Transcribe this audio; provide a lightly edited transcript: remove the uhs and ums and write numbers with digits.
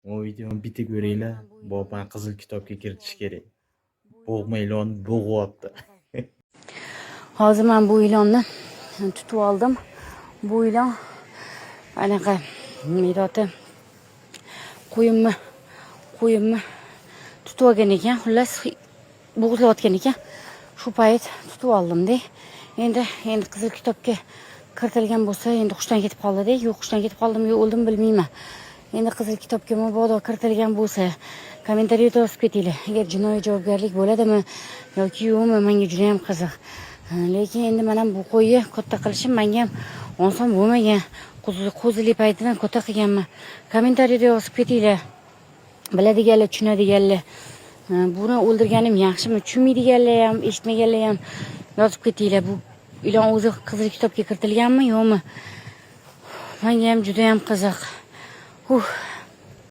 O videoni bitta ko'ringlar. Boban qizil kitobga kiritish kerak. Bo'g'ma ilonni bo'g'yapti. Hozir men bu ilonni tutib oldim. Bu ilon anaqa miroti qo'yimmi tutib olgan ekan. Xullas bo'g'izlayotgan ekan. Shu payt tutib oldim-da. Endi qizil kitobga kiritilgan bo'lsa, endi hushdan ketib qoldi-da. Yo'q, hushdan ketib qoldimmi, yo'q o'ldim bilmayman. Endi qizil kitobga mabodo kiritilgan bo'lsa, kommentariyada yozib ketinglar. Agar jinoiy javobgarlik bo'ladimi yoki yo'qmi, menga juda ham qiziq. Lekin endi men ham bu qo'yni katta qilishim menga ham oson bo'lmagan. Qo'zili paytidan katta qilganman. Kommentariyada yozib ketinglar. Biladiganlar, tushunadiganlar. Buni o'ldirganim yaxshimi, tushunmaydiganlar ham, eshitmaganlar ham yozib ketinglar. Bu ilon o'zi qizil kitobga kiritilganmi, yo'qmi? Menga ham juda ham qiziq.